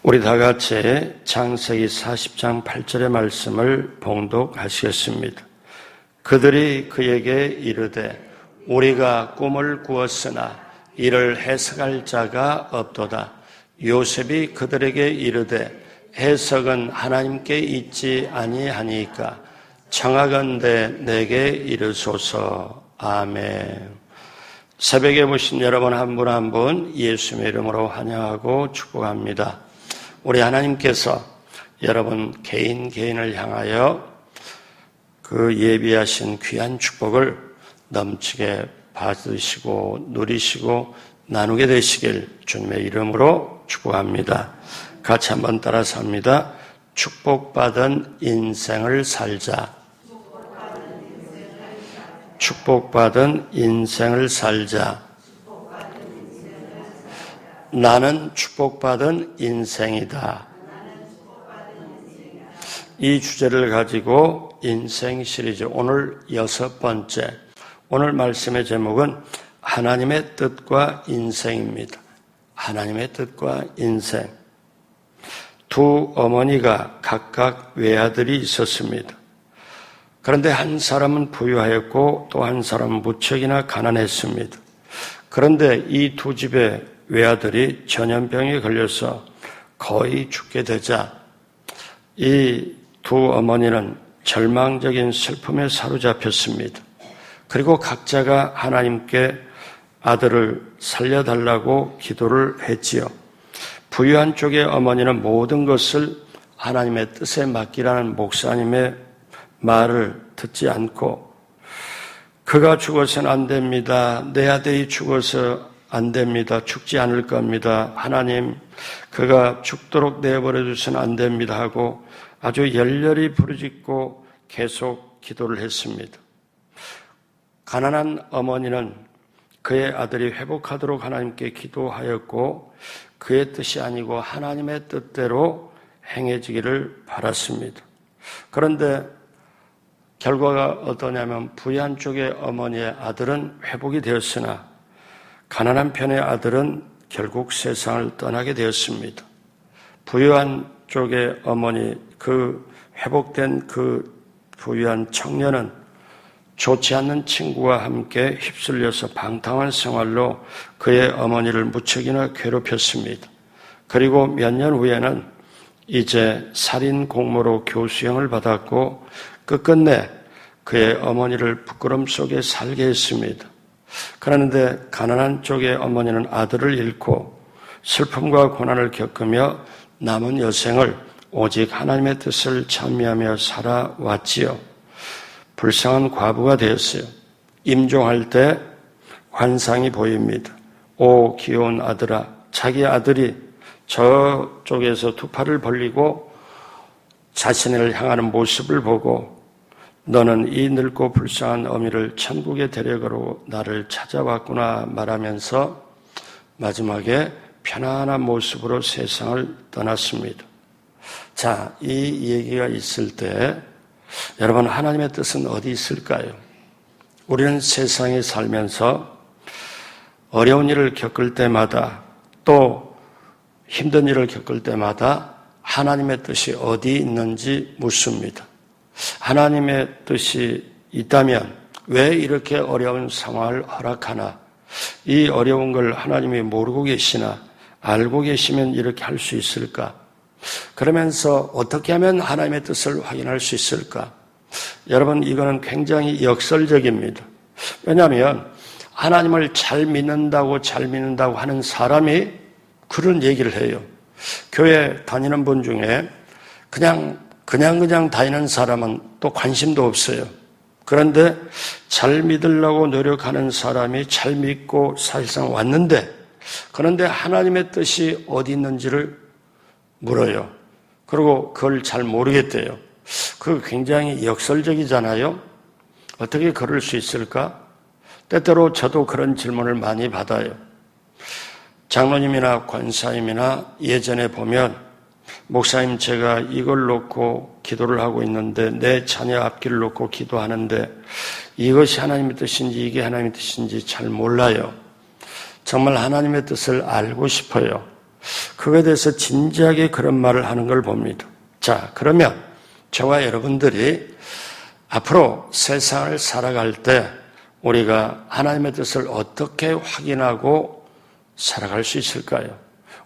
우리 다 같이 창세기 40장 8절의 말씀을 봉독하시겠습니다. 그들이 그에게 이르되 우리가 꿈을 꾸었으나 이를 해석할 자가 없도다. 요셉이 그들에게 이르되 해석은 하나님께 있지 아니하니까 청하건대 내게 이르소서. 아멘. 새벽에 보신 여러분 한 분 한 분 예수님의 이름으로 환영하고 축복합니다. 우리 하나님께서 여러분 개인을 향하여 그 예비하신 귀한 축복을 넘치게 받으시고 누리시고 나누게 되시길 주님의 이름으로 축복합니다. 같이 한번 따라서 합니다. 축복받은 인생을 살자. 축복받은 인생을 살자. 나는 축복받은 인생이다. 이 주제를 가지고 인생 시리즈 오늘 6번째, 오늘 말씀의 제목은 하나님의 뜻과 인생입니다. 하나님의 뜻과 인생. 두 어머니가 각각 외아들이 있었습니다. 그런데 한 사람은 부유하였고 또 한 사람은 무척이나 가난했습니다. 그런데 이 두 집의 외아들이 전염병에 걸려서 거의 죽게 되자 이 두 어머니는 절망적인 슬픔에 사로잡혔습니다. 그리고 각자가 하나님께 아들을 살려달라고 기도를 했지요. 부유한 쪽의 어머니는 모든 것을 하나님의 뜻에 맡기라는 목사님의 말을 듣지 않고 그가 죽어서는 안 됩니다. 내 아들이 죽어서 안 됩니다. 죽지 않을 겁니다. 하나님, 그가 죽도록 내버려 두서는 안 됩니다 하고 아주 열렬히 부르짖고 계속 기도를 했습니다. 가난한 어머니는 그의 아들이 회복하도록 하나님께 기도하였고 그의 뜻이 아니고 하나님의 뜻대로 행해지기를 바랐습니다. 그런데 결과가 어떠냐면 부유한 쪽의 어머니의 아들은 회복이 되었으나 가난한 편의 아들은 결국 세상을 떠나게 되었습니다. 부유한 쪽의 어머니, 그 회복된 그 부유한 청년은 좋지 않는 친구와 함께 휩쓸려서 방탕한 생활로 그의 어머니를 무척이나 괴롭혔습니다. 그리고 몇 년 후에는 이제 살인 공모로 교수형을 받았고 끝끝내 그의 어머니를 부끄럼 속에 살게 했습니다. 그런데 가난한 쪽의 어머니는 아들을 잃고 슬픔과 고난을 겪으며 남은 여생을 오직 하나님의 뜻을 찬미하며 살아왔지요. 불쌍한 과부가 되었어요. 임종할 때 환상이 보입니다. 오 귀여운 아들아, 자기 아들이 저쪽에서 두 팔을 벌리고 자신을 향하는 모습을 보고 너는 이 늙고 불쌍한 어미를 천국에 데려가러 나를 찾아왔구나 말하면서 마지막에 편안한 모습으로 세상을 떠났습니다. 자, 이 얘기가 있을 때 여러분 하나님의 뜻은 어디 있을까요? 우리는 세상에 살면서 어려운 일을 겪을 때마다 또 힘든 일을 겪을 때마다 하나님의 뜻이 어디 있는지 묻습니다. 하나님의 뜻이 있다면 왜 이렇게 어려운 상황을 허락하나? 이 어려운 걸 하나님이 모르고 계시나? 알고 계시면 이렇게 할 수 있을까? 그러면서 어떻게 하면 하나님의 뜻을 확인할 수 있을까? 여러분, 이거는 굉장히 역설적입니다. 왜냐하면 하나님을 잘 믿는다고 하는 사람이 그런 얘기를 해요. 교회 다니는 분 중에 그냥 다니는 사람은 또 관심도 없어요. 그런데 잘 믿으려고 노력하는 사람이 잘 믿고 사실상 왔는데 그런데 하나님의 뜻이 어디 있는지를 물어요. 그리고 그걸 잘 모르겠대요. 그거 굉장히 역설적이잖아요. 어떻게 그럴 수 있을까? 때때로 저도 그런 질문을 많이 받아요. 장로님이나 권사님이나 예전에 보면 목사님, 제가 이걸 놓고 기도를 하고 있는데 내 자녀 앞길을 놓고 기도하는데 이것이 하나님의 뜻인지 이게 하나님의 뜻인지 잘 몰라요. 정말 하나님의 뜻을 알고 싶어요. 그거에 대해서 진지하게 그런 말을 하는 걸 봅니다. 자, 그러면 저와 여러분들이 앞으로 세상을 살아갈 때 우리가 하나님의 뜻을 어떻게 확인하고 살아갈 수 있을까요?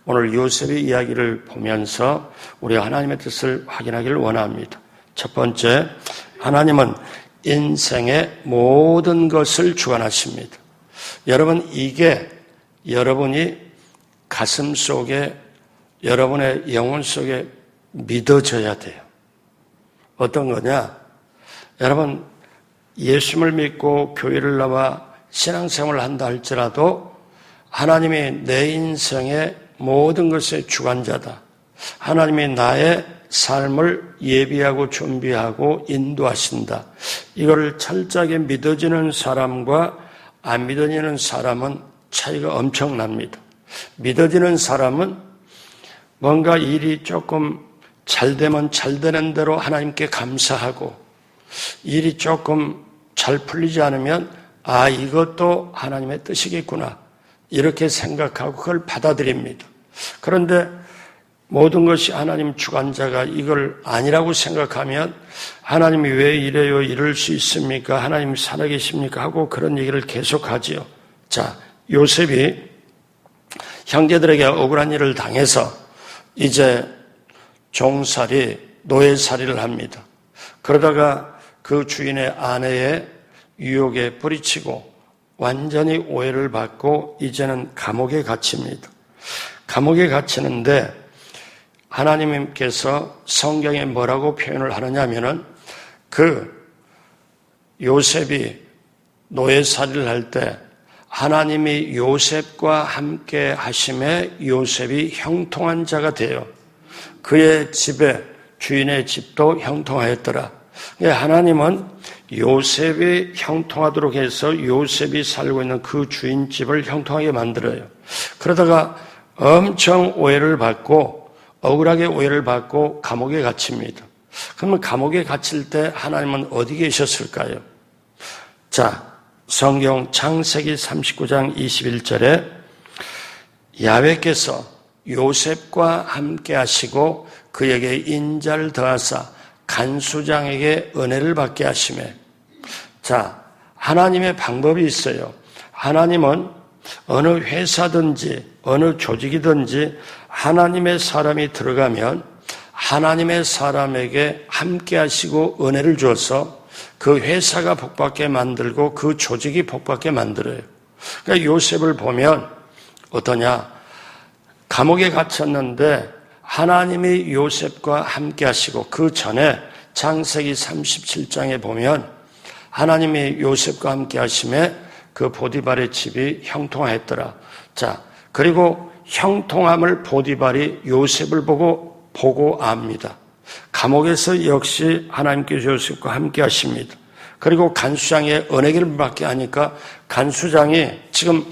오늘 요셉의 이야기를 보면서 우리가 하나님의 뜻을 확인하기를 원합니다. 첫 번째, 하나님은 인생의 모든 것을 주관하십니다. 여러분, 이게 여러분이 가슴 속에, 여러분의 영혼 속에 믿어져야 돼요. 어떤 거냐? 여러분, 예수님을 믿고 교회를 나와 신앙생활을 한다 할지라도 하나님이 내 인생의 모든 것의 주관자다. 하나님이 나의 삶을 예비하고 준비하고 인도하신다. 이걸 철저하게 믿어지는 사람과 안 믿어지는 사람은 차이가 엄청납니다. 믿어지는 사람은 뭔가 일이 조금 잘 되면 잘 되는 대로 하나님께 감사하고, 일이 조금 잘 풀리지 않으면 아, 이것도 하나님의 뜻이겠구나, 이렇게 생각하고 그걸 받아들입니다. 그런데 모든 것이 하나님 주관자가 이걸 아니라고 생각하면 하나님이 왜 이래요? 이럴 수 있습니까? 하나님 살아계십니까? 하고 그런 얘기를 계속하지요. 자, 요셉이 형제들에게 억울한 일을 당해서 이제 종살이, 노예살이를 합니다. 그러다가 그 주인의 아내의 유혹에 뿌리치고 완전히 오해를 받고 이제는 감옥에 갇힙니다. 감옥에 갇히는데 하나님께서 성경에 뭐라고 표현을 하느냐면은 그 요셉이 노예살이를 할 때 하나님이 요셉과 함께 하심에 요셉이 형통한 자가 되어 그의 집에, 주인의 집도 형통하였더라. 하나님은 요셉이 형통하도록 해서 요셉이 살고 있는 그 주인 집을 형통하게 만들어요. 그러다가 엄청 오해를 받고, 억울하게 오해를 받고 감옥에 갇힙니다. 그러면 감옥에 갇힐 때 하나님은 어디 계셨을까요? 자, 성경 창세기 39장 21절에 야훼께서 요셉과 함께 하시고 그에게 인자를 더하사 간수장에게 은혜를 받게 하시매. 자, 하나님의 방법이 있어요. 하나님은 어느 회사든지 어느 조직이든지 하나님의 사람이 들어가면 하나님의 사람에게 함께 하시고 은혜를 주어서 그 회사가 복받게 만들고 그 조직이 복받게 만들어요. 그러니까 요셉을 보면 어떠냐? 감옥에 갇혔는데 하나님이 요셉과 함께 하시고 그 전에 창세기 37장에 보면 하나님이 요셉과 함께 하심에 그 보디발의 집이 형통하였더라. 자, 그리고 형통함을 보디발이 요셉을 보고 압니다. 감옥에서 역시 하나님께서 요셉과 함께 하십니다. 그리고 간수장의 은혜를 받게 하니까 간수장이 지금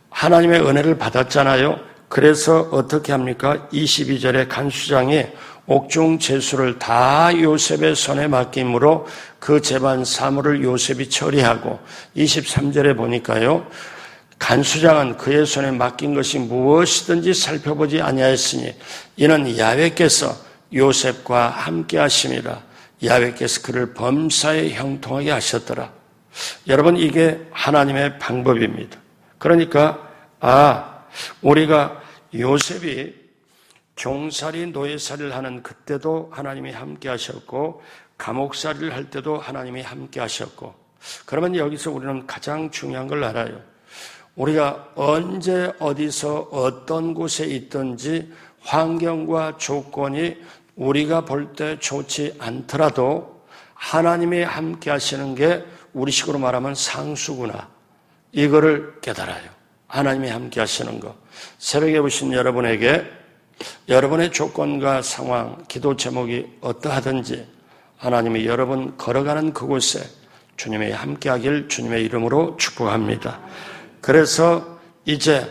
하나님의 은혜를 받았잖아요. 그래서 어떻게 합니까? 22절에 간수장이 옥중 제수를 다 요셉의 손에 맡김으로 그 재반 사물을 요셉이 처리하고 23절에 보니까요. 간수장은 그의 손에 맡긴 것이 무엇이든지 살펴보지 아니하였으니 이는 야훼께서 요셉과 함께 하심이라. 야훼께서 그를 범사에 형통하게 하셨더라. 여러분, 이게 하나님의 방법입니다. 그러니까 우리가 요셉이 종살이 노예살이를 하는 그때도 하나님이 함께 하셨고 감옥살이를 할 때도 하나님이 함께 하셨고, 그러면 여기서 우리는 가장 중요한 걸 알아요. 우리가 언제 어디서 어떤 곳에 있든지 환경과 조건이 우리가 볼 때 좋지 않더라도 하나님이 함께 하시는 게 우리식으로 말하면 상수구나, 이거를 깨달아요. 하나님이 함께 하시는 거. 새벽에 오신 여러분에게 여러분의 조건과 상황, 기도 제목이 어떠하든지 하나님이 여러분 걸어가는 그곳에 주님이 함께 하길 주님의 이름으로 축복합니다. 그래서 이제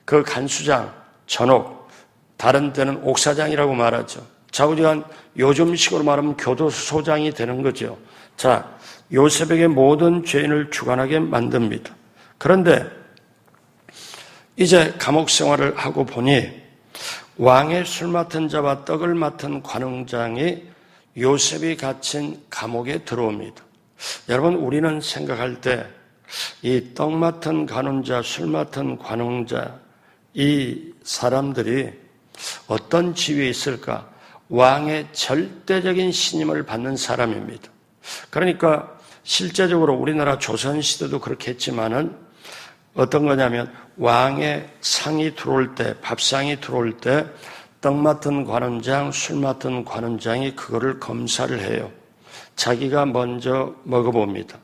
그 간수장, 전옥, 다른 때는 옥사장이라고 말하죠. 자, 우리가 요즘식으로 말하면 교도소장이 되는 거죠. 자, 요셉에게 모든 죄인을 주관하게 만듭니다. 그런데 이제 감옥 생활을 하고 보니 왕의 술 맡은 자와 떡을 맡은 관원장이 요셉이 갇힌 감옥에 들어옵니다. 여러분, 우리는 생각할 때 이 떡 맡은 관원자, 술 맡은 관원자, 이 사람들이 어떤 지위에 있을까? 왕의 절대적인 신임을 받는 사람입니다. 그러니까 실제적으로 우리나라 조선시대도 그렇게 했지만은 어떤 거냐면 왕의 상이 들어올 때, 밥상이 들어올 때 떡 맡은 관원장, 술 맡은 관원장이 그거를 검사를 해요. 자기가 먼저 먹어봅니다.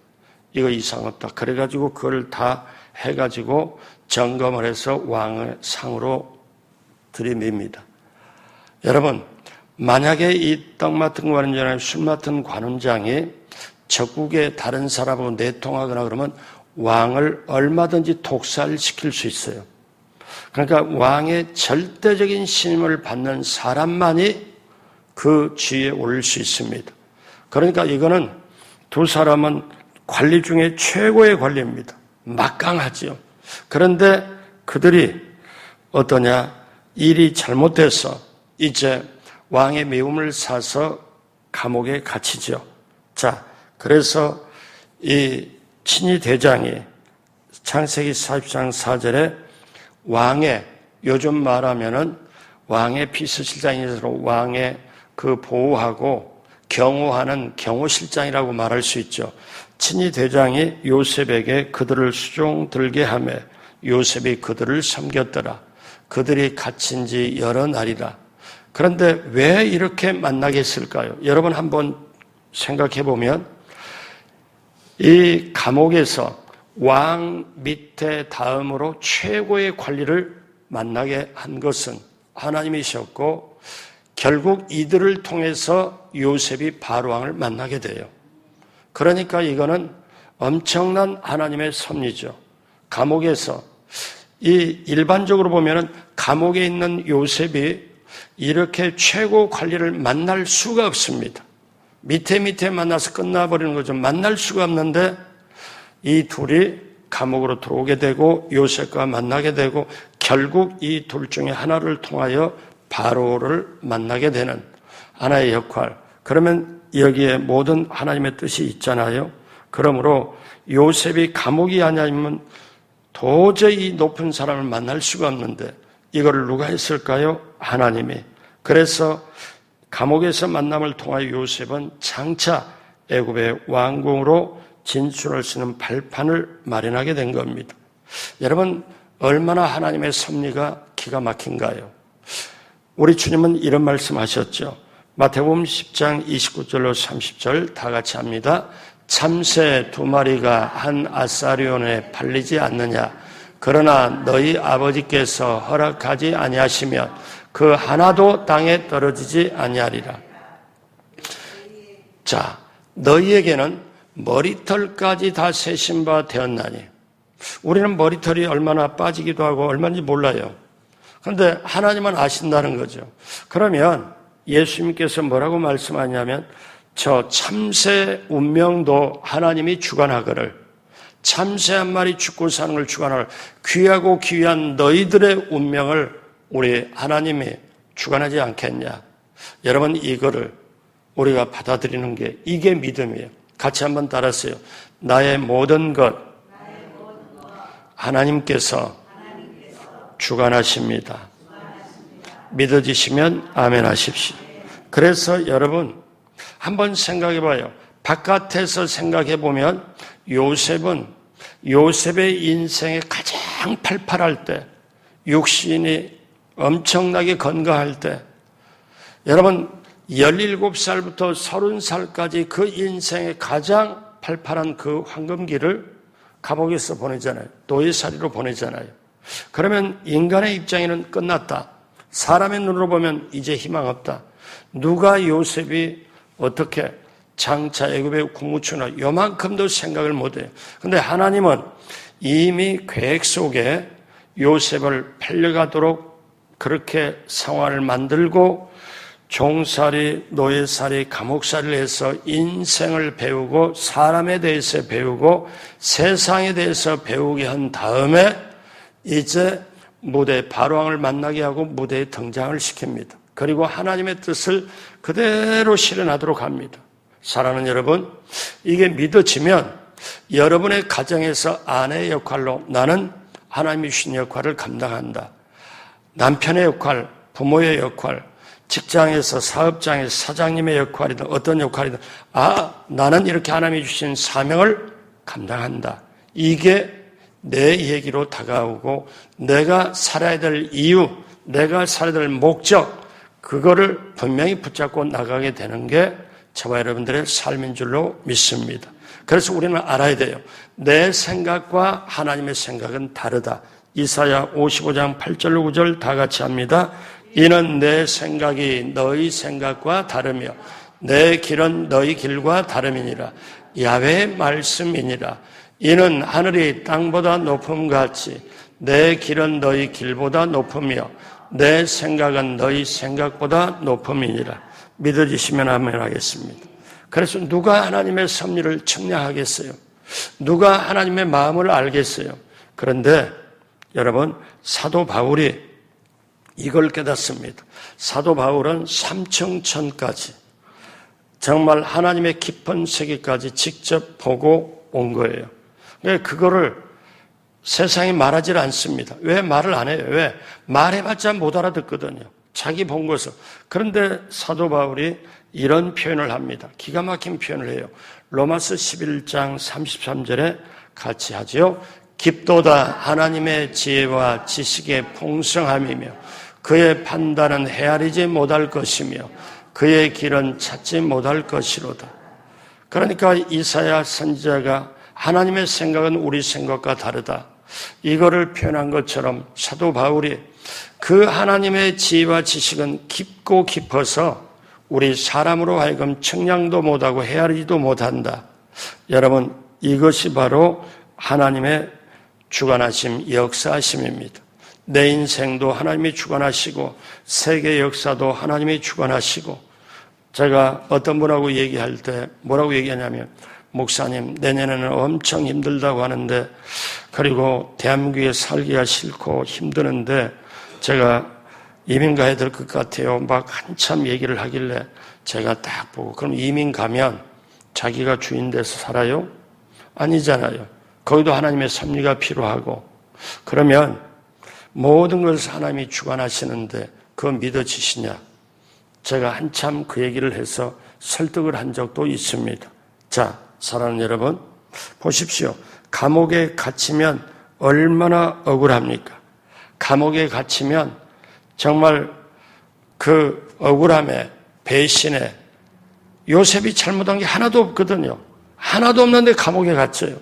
이거 이상 없다. 그래가지고 그걸 다 해가지고 점검을 해서 왕의 상으로 들이밉니다. 여러분, 만약에 이 떡 맡은 관원장이나 술 맡은 관원장이 적국의 다른 사람하고 내통하거나 그러면 왕을 얼마든지 독살시킬 수 있어요. 그러니까 왕의 절대적인 신임을 받는 사람만이 그 지위에 오를 수 있습니다. 그러니까 이거는 두 사람은 관리 중에 최고의 관리입니다. 막강하지요. 그런데 그들이 어떠냐? 일이 잘못돼서 이제 왕의 미움을 사서 감옥에 갇히죠. 자, 그래서 이 친위 대장이 창세기 40장 4절에 왕의, 요즘 말하면은 왕의 비서실장이서 왕의 그 보호하고 경호하는 경호실장이라고 말할 수 있죠. 친위 대장이 요셉에게 그들을 수종 들게 하며 요셉이 그들을 섬겼더라. 그들이 갇힌 지 여러 날이라. 그런데 왜 이렇게 만나게 했을까요? 여러분 한번 생각해 보면 이 감옥에서 왕 밑에 다음으로 최고의 관리를 만나게 한 것은 하나님이셨고 결국 이들을 통해서 요셉이 바로왕을 만나게 돼요. 그러니까 이거는 엄청난 하나님의 섭리죠. 감옥에서 이 일반적으로 보면은 감옥에 있는 요셉이 이렇게 최고 관리를 만날 수가 없습니다. 밑에 만나서 끝나버리는 거죠. 만날 수가 없는데 이 둘이 감옥으로 들어오게 되고 요셉과 만나게 되고 결국 이 둘 중에 하나를 통하여 바로를 만나게 되는 하나의 역할. 그러면 여기에 모든 하나님의 뜻이 있잖아요. 그러므로 요셉이 감옥이 아니면 도저히 높은 사람을 만날 수가 없는데 이거를 누가 했을까요? 하나님이. 그래서 감옥에서 만남을 통하여 요셉은 장차 애굽의 왕궁으로 진출할 수 있는 발판을 마련하게 된 겁니다. 여러분, 얼마나 하나님의 섭리가 기가 막힌가요? 우리 주님은 이런 말씀하셨죠. 마태복음 10장 29절로 30절 다 같이 합니다. 참새 2마리가 한 아사리온에 팔리지 않느냐? 그러나 너희 아버지께서 허락하지 아니하시면 그 하나도 땅에 떨어지지 아니하리라. 자, 너희에게는 머리털까지 다 세신 바 되었나니. 우리는 머리털이 얼마나 빠지기도 하고 얼마인지 몰라요. 그런데 하나님은 아신다는 거죠. 그러면 예수님께서 뭐라고 말씀하냐면 저 참새 운명도 하나님이 주관하거를, 참새 한 마리 죽고 사는 걸 주관할 귀하고 귀한 너희들의 운명을 우리 하나님이 주관하지 않겠냐. 여러분, 이거를 우리가 받아들이는 게 이게 믿음이에요. 같이 한번 따라하세요. 나의 모든 것 하나님께서 주관하십니다. 믿어지시면 아멘 하십시오. 그래서 여러분 한번 생각해 봐요. 바깥에서 생각해 보면 요셉의 인생에 가장 팔팔할 때, 육신이 엄청나게 건강할 때, 여러분 17살부터 30살까지 그 인생의 가장 팔팔한 그 황금기를 감옥에서 보내잖아요. 노예살이로 보내잖아요. 그러면 인간의 입장에는 끝났다. 사람의 눈으로 보면 이제 희망 없다. 누가 요셉이 어떻게 장차 애굽의 국무총리나 요만큼도 생각을 못해요. 그런데 하나님은 이미 계획 속에 요셉을 팔려가도록 그렇게 상황을 만들고 종살이, 노예살이, 감옥살이를 해서 인생을 배우고 사람에 대해서 배우고 세상에 대해서 배우게 한 다음에 이제 무대 바로왕을 만나게 하고 무대에 등장을 시킵니다. 그리고 하나님의 뜻을 그대로 실현하도록 합니다. 사랑하는 여러분, 이게 믿어지면 여러분의 가정에서 아내의 역할로 나는 하나님이 주신 역할을 감당한다. 남편의 역할, 부모의 역할, 직장에서 사업장에서 사장님의 역할이든 어떤 역할이든 나는 이렇게 하나님이 주신 사명을 감당한다. 이게 내 얘기로 다가오고 내가 살아야 될 이유, 내가 살아야 될 목적, 그거를 분명히 붙잡고 나가게 되는 게 저와 여러분들의 삶인 줄로 믿습니다. 그래서 우리는 알아야 돼요. 내 생각과 하나님의 생각은 다르다. 이사야 55장 8절 9절 다 같이 합니다. 이는 내 생각이 너희 생각과 다르며 내 길은 너희 길과 다름이니라. 야훼의 말씀이니라. 이는 하늘이 땅보다 높음같이 내 길은 너희 길보다 높으며 내 생각은 너희 생각보다 높음이니라. 믿어지시면 아멘 하겠습니다. 그래서 누가 하나님의 섭리를 측량하겠어요? 누가 하나님의 마음을 알겠어요? 그런데 여러분, 사도 바울이 이걸 깨닫습니다. 사도 바울은 삼층천까지 정말 하나님의 깊은 세계까지 직접 보고 온 거예요. 그거를 세상에 말하지 않습니다. 왜 말을 안 해요? 왜? 말해봤자 못 알아듣거든요. 자기 본 것을. 그런데 사도 바울이 이런 표현을 합니다. 기가 막힌 표현을 해요. 로마서 11장 33절에 같이 하지요. 깊도다 하나님의 지혜와 지식의 풍성함이며 그의 판단은 헤아리지 못할 것이며 그의 길은 찾지 못할 것이로다. 그러니까 이사야 선지자가 하나님의 생각은 우리 생각과 다르다. 이거를 표현한 것처럼 사도 바울이 그 하나님의 지혜와 지식은 깊고 깊어서 우리 사람으로 하여금 측량도 못하고 헤아리지도 못한다. 여러분, 이것이 바로 하나님의 주관하심, 역사하심입니다. 내 인생도 하나님이 주관하시고 세계 역사도 하나님이 주관하시고 제가 어떤 분하고 얘기할 때 뭐라고 얘기하냐면 목사님, 내년에는 엄청 힘들다고 하는데 그리고 대한민국에 살기가 싫고 힘드는데 제가 이민 가야 될 것 같아요. 막 한참 얘기를 하길래 제가 딱 보고 그럼 이민 가면 자기가 주인 돼서 살아요? 아니잖아요. 거기도 하나님의 섭리가 필요하고 그러면 모든 것을 하나님이 주관하시는데 그거 믿어지시냐? 제가 한참 그 얘기를 해서 설득을 한 적도 있습니다. 자, 사랑하는 여러분, 보십시오. 감옥에 갇히면 얼마나 억울합니까? 감옥에 갇히면 정말 그 억울함에 배신에 요셉이 잘못한 게 하나도 없거든요. 하나도 없는데 감옥에 갇혀요.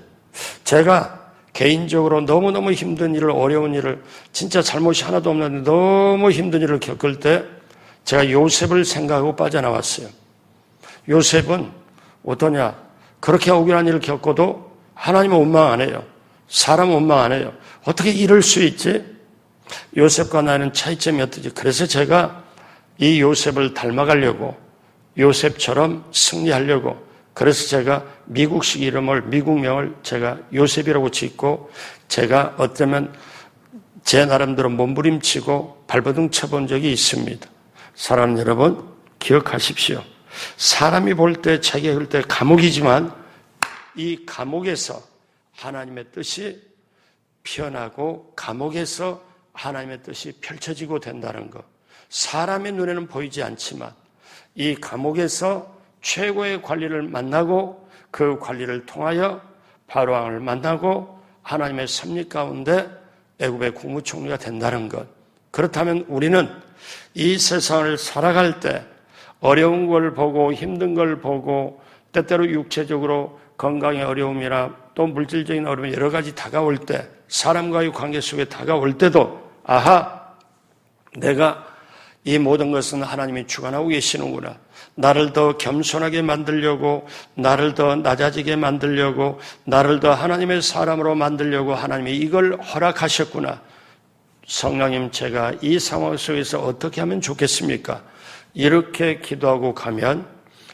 제가 개인적으로 너무너무 힘든 일을, 어려운 일을, 진짜 잘못이 하나도 없는데 너무 힘든 일을 겪을 때 제가 요셉을 생각하고 빠져나왔어요. 요셉은 어떠냐? 그렇게 억울한 일을 겪어도 하나님은 원망 안 해요. 사람은 원망 안 해요. 어떻게 이럴 수 있지? 요셉과 나는 차이점이 어떠지? 그래서 제가 이 요셉을 닮아가려고 요셉처럼 승리하려고 그래서 제가 미국식 이름을, 미국명을 제가 요셉이라고 짓고 제가 어쩌면 제 나름대로 몸부림치고 발버둥 쳐본 적이 있습니다. 사랑하는 여러분, 기억하십시오. 사람이 볼 때, 자기가 볼 때 감옥이지만 이 감옥에서 하나님의 뜻이 피어나고 감옥에서 하나님의 뜻이 펼쳐지고 된다는 것. 사람의 눈에는 보이지 않지만 이 감옥에서 최고의 관리를 만나고 그 관리를 통하여 바로왕을 만나고 하나님의 섭리 가운데 애굽의 국무총리가 된다는 것. 그렇다면 우리는 이 세상을 살아갈 때 어려운 걸 보고 힘든 걸 보고 때때로 육체적으로 건강의 어려움이나 또 물질적인 어려움이 여러 가지 다가올 때 사람과의 관계 속에 다가올 때도 내가 이 모든 것은 하나님이 주관하고 계시는구나. 나를 더 겸손하게 만들려고, 나를 더 낮아지게 만들려고, 나를 더 하나님의 사람으로 만들려고 하나님이 이걸 허락하셨구나. 성령님, 제가 이 상황 속에서 어떻게 하면 좋겠습니까? 이렇게 기도하고 가면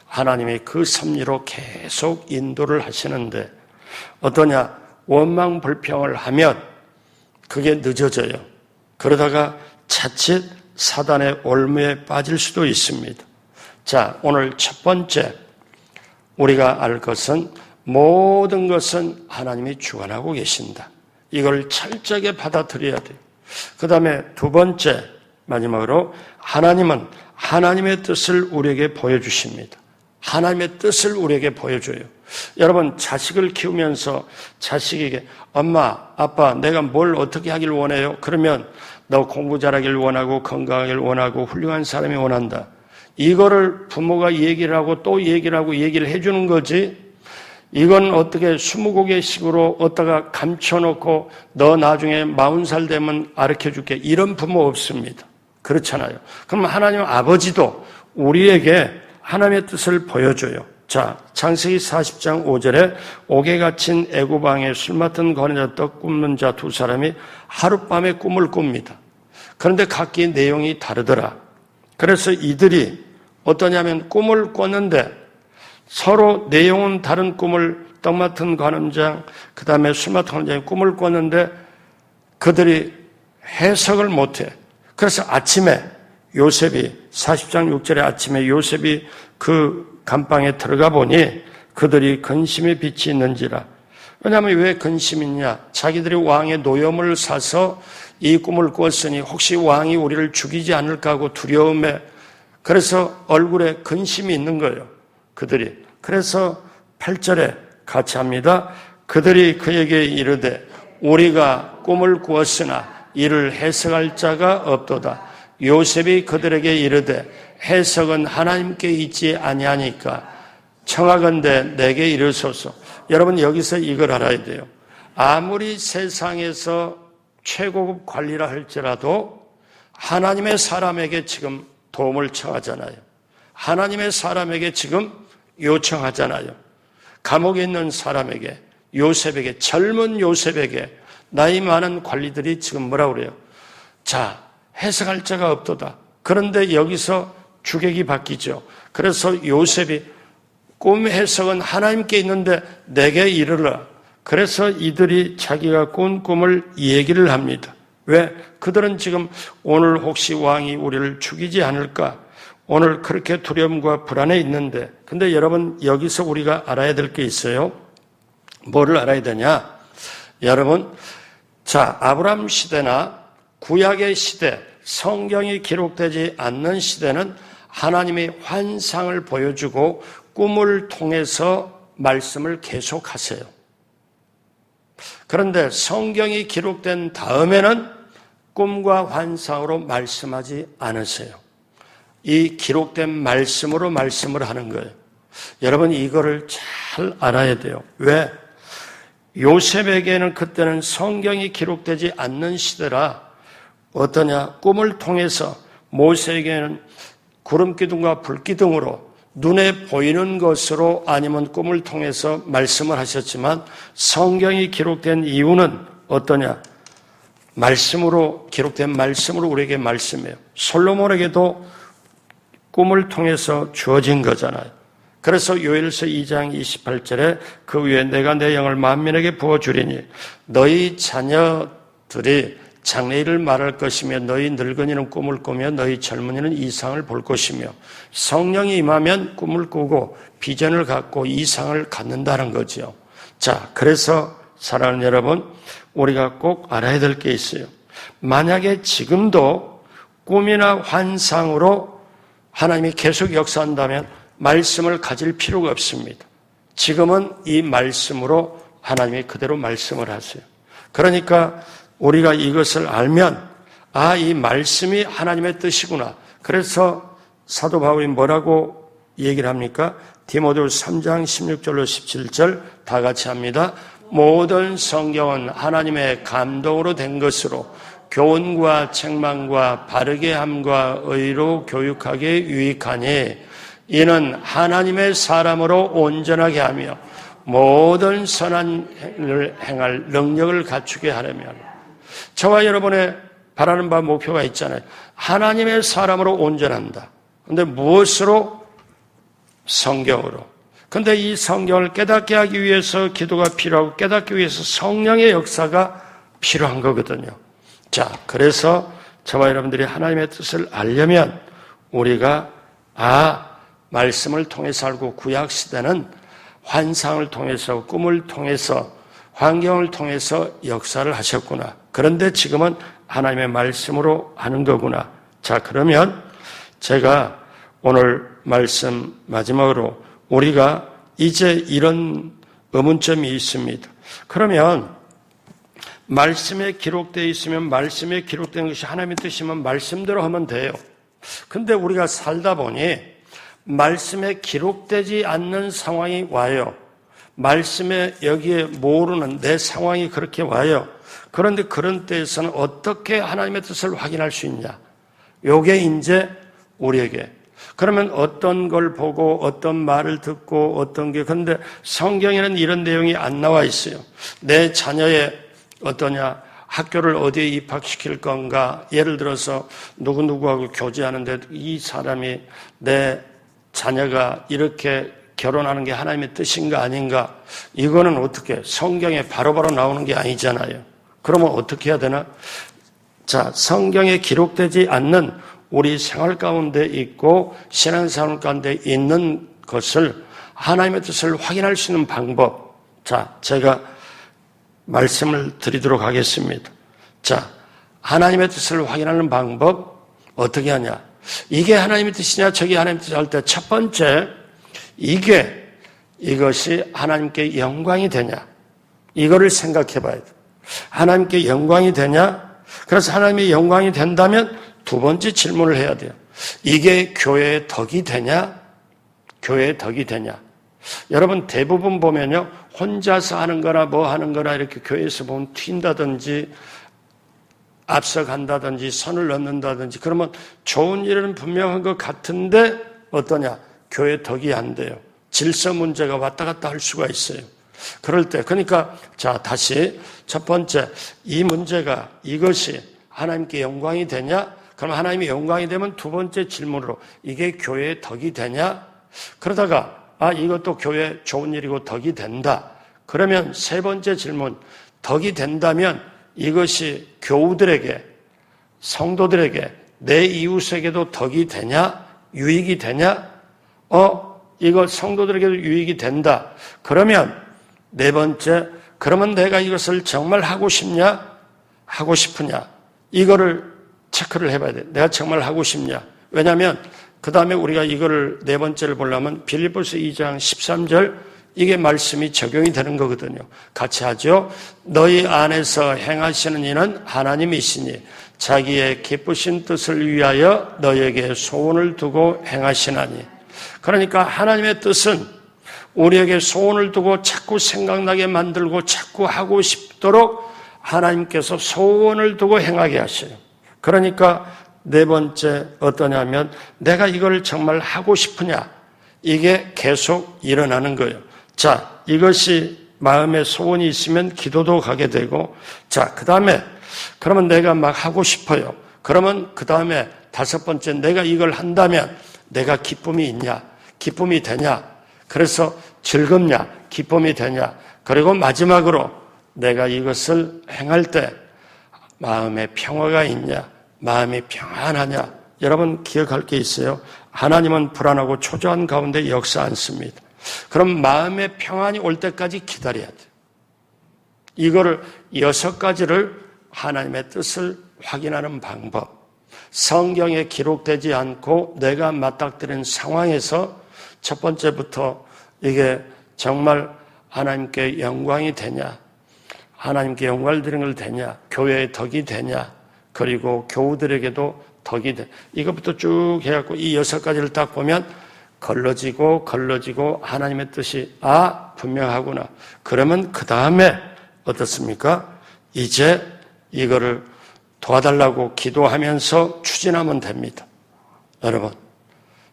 하나님이 그 섭리로 계속 인도를 하시는데 어떠냐? 원망 불평을 하면 그게 늦어져요. 그러다가 자칫 사단의 올무에 빠질 수도 있습니다. 자, 오늘 첫 번째 우리가 알 것은 모든 것은 하나님이 주관하고 계신다. 이걸 철저하게 받아들여야 돼요. 그 다음에 두 번째, 마지막으로 하나님은 하나님의 뜻을 우리에게 보여주십니다. 하나님의 뜻을 우리에게 보여줘요. 여러분, 자식을 키우면서 자식에게 엄마, 아빠, 내가 뭘 어떻게 하길 원해요? 그러면 너 공부 잘하길 원하고 건강하길 원하고 훌륭한 사람이 원한다. 이거를 부모가 얘기를 하고 또 얘기를 하고 얘기를 해주는 거지. 이건 어떻게 20개씩으로 어디다가 감춰놓고 너 나중에 40살 되면 가르쳐줄게. 이런 부모 없습니다. 그렇잖아요. 그럼 하나님 아버지도 우리에게 하나님의 뜻을 보여줘요. 자, 창세기 40장 5절에 옥에 갇힌 애굽 왕의 술 맡은 거느자 떡 굽는 자 두 사람이 하룻밤에 꿈을 꿉니다. 그런데 각기 내용이 다르더라. 그래서 이들이 어떠냐면 꿈을 꿨는데 서로 내용은 다른 꿈을 떡 맡은 관음장, 그 다음에 술 맡은 관음장이 꿈을 꿨는데 그들이 해석을 못해. 그래서 아침에 요셉이 40장 6절에 아침에 요셉이 그 감방에 들어가 보니 그들이 근심의 빛이 있는지라. 왜냐하면 왜 근심이 있냐? 자기들이 왕의 노염을 사서 이 꿈을 꿨으니 혹시 왕이 우리를 죽이지 않을까 하고 두려움에 그래서 얼굴에 근심이 있는 거예요. 그들이. 그래서 8절에 같이 합니다. 그들이 그에게 이르되 우리가 꿈을 꾸었으나 이를 해석할 자가 없도다. 요셉이 그들에게 이르되 해석은 하나님께 있지 아니하니까 청하건대 내게 이르소서. 여러분 여기서 이걸 알아야 돼요. 아무리 세상에서 최고급 관리라 할지라도 하나님의 사람에게 지금 도움을 청하잖아요. 하나님의 사람에게 지금 요청하잖아요. 감옥에 있는 사람에게, 요셉에게, 젊은 요셉에게 나이 많은 관리들이 지금 뭐라고 그래요? 자, 해석할 자가 없도다. 그런데 여기서 주객이 바뀌죠. 그래서 요셉이 꿈 해석은 하나님께 있는데 내게 이르라. 그래서 이들이 자기가 꾼 꿈을 얘기를 합니다. 왜? 그들은 지금 오늘 혹시 왕이 우리를 죽이지 않을까? 오늘 그렇게 두려움과 불안에 있는데, 근데 여러분 여기서 우리가 알아야 될 게 있어요. 뭐를 알아야 되냐? 여러분, 자, 아브라함 시대나 구약의 시대, 성경이 기록되지 않는 시대는 하나님이 환상을 보여주고 꿈을 통해서 말씀을 계속하세요. 그런데 성경이 기록된 다음에는 꿈과 환상으로 말씀하지 않으세요. 이 기록된 말씀으로 말씀을 하는 거예요. 여러분 이거를 잘 알아야 돼요. 왜? 요셉에게는 그때는 성경이 기록되지 않는 시대라 어떠냐? 꿈을 통해서 모세에게는 구름기둥과 불기둥으로 눈에 보이는 것으로 아니면 꿈을 통해서 말씀을 하셨지만 성경이 기록된 이유는 어떠냐? 말씀으로 기록된 말씀으로 우리에게 말씀해요. 솔로몬에게도 꿈을 통해서 주어진 거잖아요. 그래서 요엘서 2장 28절에 그 위에 내가 내 영을 만민에게 부어주리니 너희 자녀들이 장래일을 말할 것이며 너희 늙은이는 꿈을 꾸며 너희 젊은이는 이상을 볼 것이며 성령이 임하면 꿈을 꾸고 비전을 갖고 이상을 갖는다는 거죠. 자, 그래서 사랑하는 여러분, 우리가 꼭 알아야 될 게 있어요. 만약에 지금도 꿈이나 환상으로 하나님이 계속 역사한다면 말씀을 가질 필요가 없습니다. 지금은 이 말씀으로 하나님이 그대로 말씀을 하세요. 그러니까 우리가 이것을 알면 아, 이 말씀이 하나님의 뜻이구나. 그래서 사도 바울이 뭐라고 얘기를 합니까? 디모데후서 3장 16절로 17절 다 같이 합니다. 모든 성경은 하나님의 감동으로 된 것으로 교훈과 책망과 바르게 함과 의로 교육하기에 유익하니 이는 하나님의 사람으로 온전하게 하며 모든 선한 일을 행할 능력을 갖추게 하려면 저와 여러분의 바라는 바 목표가 있잖아요. 하나님의 사람으로 온전한다. 그런데 무엇으로? 성경으로. 그런데 이 성경을 깨닫게 하기 위해서 기도가 필요하고 깨닫기 위해서 성령의 역사가 필요한 거거든요. 자, 그래서 저와 여러분들이 하나님의 뜻을 알려면 우리가 말씀을 통해서 알고 구약시대는 환상을 통해서 꿈을 통해서 환경을 통해서 역사를 하셨구나. 그런데 지금은 하나님의 말씀으로 하는 거구나. 자, 그러면 제가 오늘 말씀 마지막으로 우리가 이제 이런 의문점이 있습니다. 그러면 말씀에 기록되어 있으면 말씀에 기록된 것이 하나님의 뜻이면 말씀대로 하면 돼요. 근데 우리가 살다 보니 말씀에 기록되지 않는 상황이 와요. 말씀에 여기에 모르는 내 상황이 그렇게 와요. 그런데 그런 때에서는 어떻게 하나님의 뜻을 확인할 수 있냐? 요게 이제 우리에게. 그러면 어떤 걸 보고 어떤 말을 듣고 어떤 게, 근데 성경에는 이런 내용이 안 나와 있어요. 내 자녀의 어떠냐, 학교를 어디에 입학시킬 건가, 예를 들어서 누구누구하고 교제하는데 이 사람이 내 자녀가 이렇게 결혼하는 게 하나님의 뜻인가 아닌가, 이거는 어떻게 성경에 바로바로 나오는 게 아니잖아요. 그러면 어떻게 해야 되나? 자, 성경에 기록되지 않는 우리 생활 가운데 있고 신앙생활 가운데 있는 것을 하나님의 뜻을 확인할 수 있는 방법, 자, 제가 말씀을 드리도록 하겠습니다. 자, 하나님의 뜻을 확인하는 방법 어떻게 하냐? 이게 하나님의 뜻이냐 저게 하나님의 뜻이냐 할 때 첫 번째, 이것이 하나님께 영광이 되냐, 이거를 생각해 봐야 돼. 하나님께 영광이 되냐? 그래서 하나님의 영광이 된다면 두 번째 질문을 해야 돼요. 이게 교회의 덕이 되냐? 교회의 덕이 되냐? 여러분 대부분 보면요, 혼자서 하는 거나 뭐 하는 거나 이렇게 교회에서 보면 튄다든지 앞서간다든지 선을 넘는다든지 그러면 좋은 일은 분명한 것 같은데 어떠냐? 교회 덕이 안 돼요. 질서 문제가 왔다 갔다 할 수가 있어요. 그럴 때, 그러니까 자, 다시 첫 번째, 이 문제가 이것이 하나님께 영광이 되냐? 그럼 하나님이 영광이 되면 두 번째 질문으로 이게 교회의 덕이 되냐? 그러다가 이것도 교회 좋은 일이고 덕이 된다. 그러면 세 번째 질문, 덕이 된다면 이것이 교우들에게, 성도들에게, 내 이웃에게도 덕이 되냐? 유익이 되냐? 이거 성도들에게도 유익이 된다. 그러면 네 번째, 그러면 내가 이것을 정말 하고 싶냐? 하고 싶으냐? 이거를 체크를 해봐야 돼. 내가 정말 하고 싶냐? 왜냐하면 그 다음에 우리가 이거를 네 번째를 보려면 빌립보서 2장 13절, 이게 말씀이 적용이 되는 거거든요. 같이 하죠. 너희 안에서 행하시는 이는 하나님이시니 자기의 기쁘신 뜻을 위하여 너희에게 소원을 두고 행하시나니. 그러니까 하나님의 뜻은 우리에게 소원을 두고 자꾸 생각나게 만들고 자꾸 하고 싶도록 하나님께서 소원을 두고 행하게 하셔요. 그러니까 네 번째 어떠냐면 내가 이걸 정말 하고 싶으냐, 이게 계속 일어나는 거예요. 자, 이것이 마음에 소원이 있으면 기도도 가게 되고, 자, 그 다음에 그러면 내가 막 하고 싶어요. 그러면 그 다음에 다섯 번째, 내가 이걸 한다면 내가 기쁨이 있냐, 기쁨이 되냐, 그래서 즐겁냐, 기쁨이 되냐, 그리고 마지막으로 내가 이것을 행할 때 마음에 평화가 있냐, 마음이 평안하냐. 여러분 기억할 게 있어요. 하나님은 불안하고 초조한 가운데 역사 않습니다. 그럼 마음의 평안이 올 때까지 기다려야 돼요. 이거를 6가지를 하나님의 뜻을 확인하는 방법. 성경에 기록되지 않고 내가 맞닥뜨린 상황에서 첫 번째부터 이게 정말 하나님께 영광이 되냐, 하나님께 영광을 드리는 걸 되냐, 교회의 덕이 되냐, 그리고 교우들에게도 덕이 돼. 이것부터 쭉 해갖고 이 6가지를 딱 보면 걸러지고 하나님의 뜻이 분명하구나. 그러면 그 다음에 어떻습니까? 이제 이거를 도와달라고 기도하면서 추진하면 됩니다. 여러분,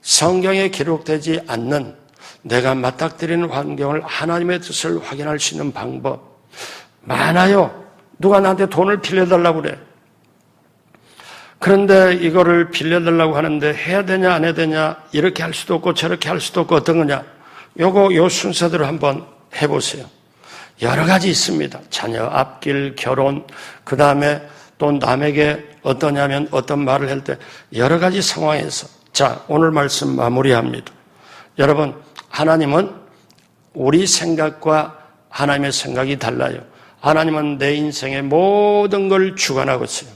성경에 기록되지 않는 내가 맞닥뜨리는 환경을 하나님의 뜻을 확인할 수 있는 방법 많아요. 누가 나한테 돈을 빌려달라고 그래. 그런데 이거를 빌려달라고 하는데 해야 되냐 안 해야 되냐, 이렇게 할 수도 없고 저렇게 할 수도 없고 어떤 거냐, 요 순서대로 한번 해보세요. 여러 가지 있습니다. 자녀 앞길, 결혼, 그 다음에 또 남에게 어떠냐면 어떤 말을 할 때 여러 가지 상황에서 자, 오늘 말씀 마무리합니다. 여러분, 하나님은 우리 생각과 하나님의 생각이 달라요. 하나님은 내 인생의 모든 걸 주관하고 있어요.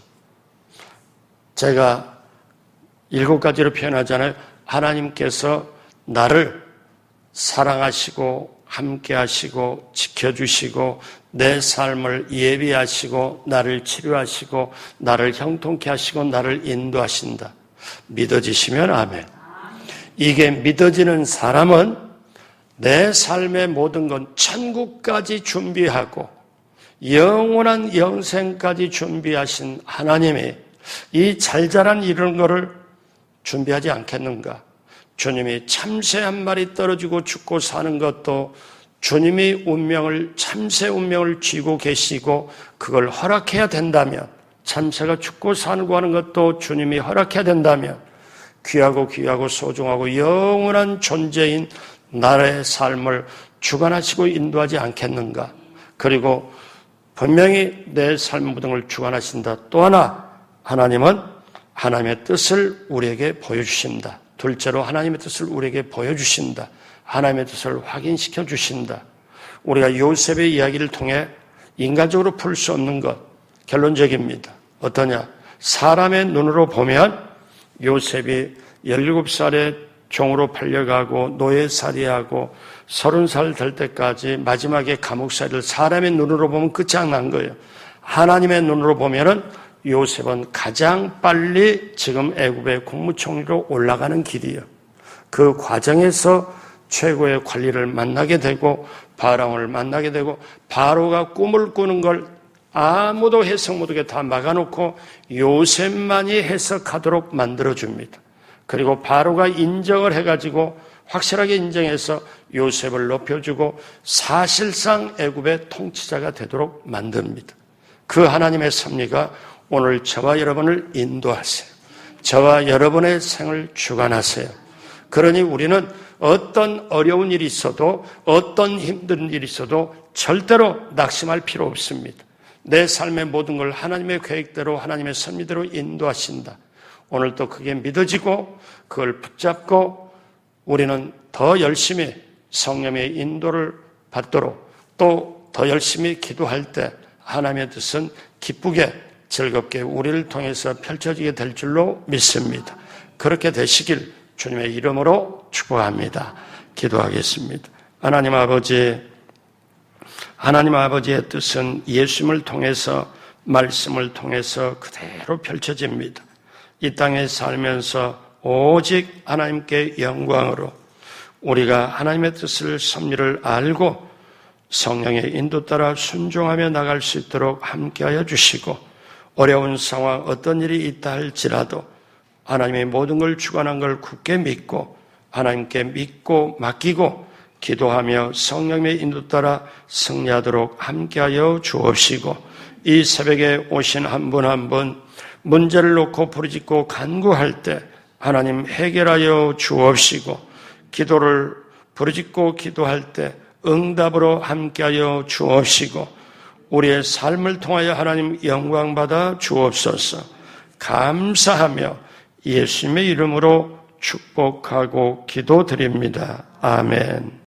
제가 7가지로 표현하잖아요. 하나님께서 나를 사랑하시고 함께하시고 지켜주시고 내 삶을 예비하시고 나를 치료하시고 나를 형통케 하시고 나를 인도하신다. 믿어지시면 아멘. 이게 믿어지는 사람은 내 삶의 모든 건 천국까지 준비하고 영원한 영생까지 준비하신 하나님이 이 잘 자란 이런 거를 준비하지 않겠는가? 주님이 참새 한 마리 떨어지고 죽고 사는 것도 주님이 참새 운명을 쥐고 계시고 그걸 허락해야 된다면, 참새가 죽고 사는 하는 것도 주님이 허락해야 된다면 귀하고 소중하고 영원한 존재인 나의 삶을 주관하시고 인도하지 않겠는가? 그리고 분명히 내 삶 모든 걸 주관하신다. 또 하나, 하나님은 하나님의 뜻을 우리에게 보여주신다. 둘째로 하나님의 뜻을 우리에게 보여주신다. 하나님의 뜻을 확인시켜 주신다. 우리가 요셉의 이야기를 통해 인간적으로 풀 수 없는 것, 결론적입니다. 어떠냐? 사람의 눈으로 보면 요셉이 17살에 종으로 팔려가고 노예살이하고 30살 될 때까지 마지막에 감옥살이를 사람의 눈으로 보면 끝이 안 난 거예요. 하나님의 눈으로 보면은 요셉은 가장 빨리 지금 애굽의 국무총리로 올라가는 길이에요. 그 과정에서 최고의 관리를 만나게 되고 바람을 만나게 되고 바로가 꿈을 꾸는 걸 아무도 해석 못하게 다 막아놓고 요셉만이 해석하도록 만들어줍니다. 그리고 바로가 인정을 해가지고 확실하게 인정해서 요셉을 높여주고 사실상 애굽의 통치자가 되도록 만듭니다. 그 하나님의 섭리가 오늘 저와 여러분을 인도하세요. 저와 여러분의 생을 주관하세요. 그러니 우리는 어떤 어려운 일이 있어도 어떤 힘든 일이 있어도 절대로 낙심할 필요 없습니다. 내 삶의 모든 걸 하나님의 계획대로 하나님의 섭리대로 인도하신다. 오늘 또 그게 믿어지고 그걸 붙잡고 우리는 더 열심히 성령의 인도를 받도록 또 더 열심히 기도할 때 하나님의 뜻은 기쁘게 즐겁게 우리를 통해서 펼쳐지게 될 줄로 믿습니다. 그렇게 되시길 주님의 이름으로 축복합니다. 기도하겠습니다. 하나님 아버지의 뜻은 예수님을 통해서 말씀을 통해서 그대로 펼쳐집니다. 이 땅에 살면서 오직 하나님께 영광으로 우리가 하나님의 뜻을 섭리를 알고 성령의 인도 따라 순종하며 나갈 수 있도록 함께하여 주시고 어려운 상황 어떤 일이 있다 할지라도 하나님의 모든 걸 주관한 걸 굳게 믿고 하나님께 믿고 맡기고 기도하며 성령의 인도 따라 승리하도록 함께하여 주옵시고 이 새벽에 오신 한 분 한 분 문제를 놓고 부르짖고 간구할 때 하나님 해결하여 주옵시고 기도를 부르짖고 기도할 때 응답으로 함께하여 주옵시고 우리의 삶을 통하여 하나님 영광받아 주옵소서. 감사하며 예수님의 이름으로 축복하고 기도드립니다. 아멘.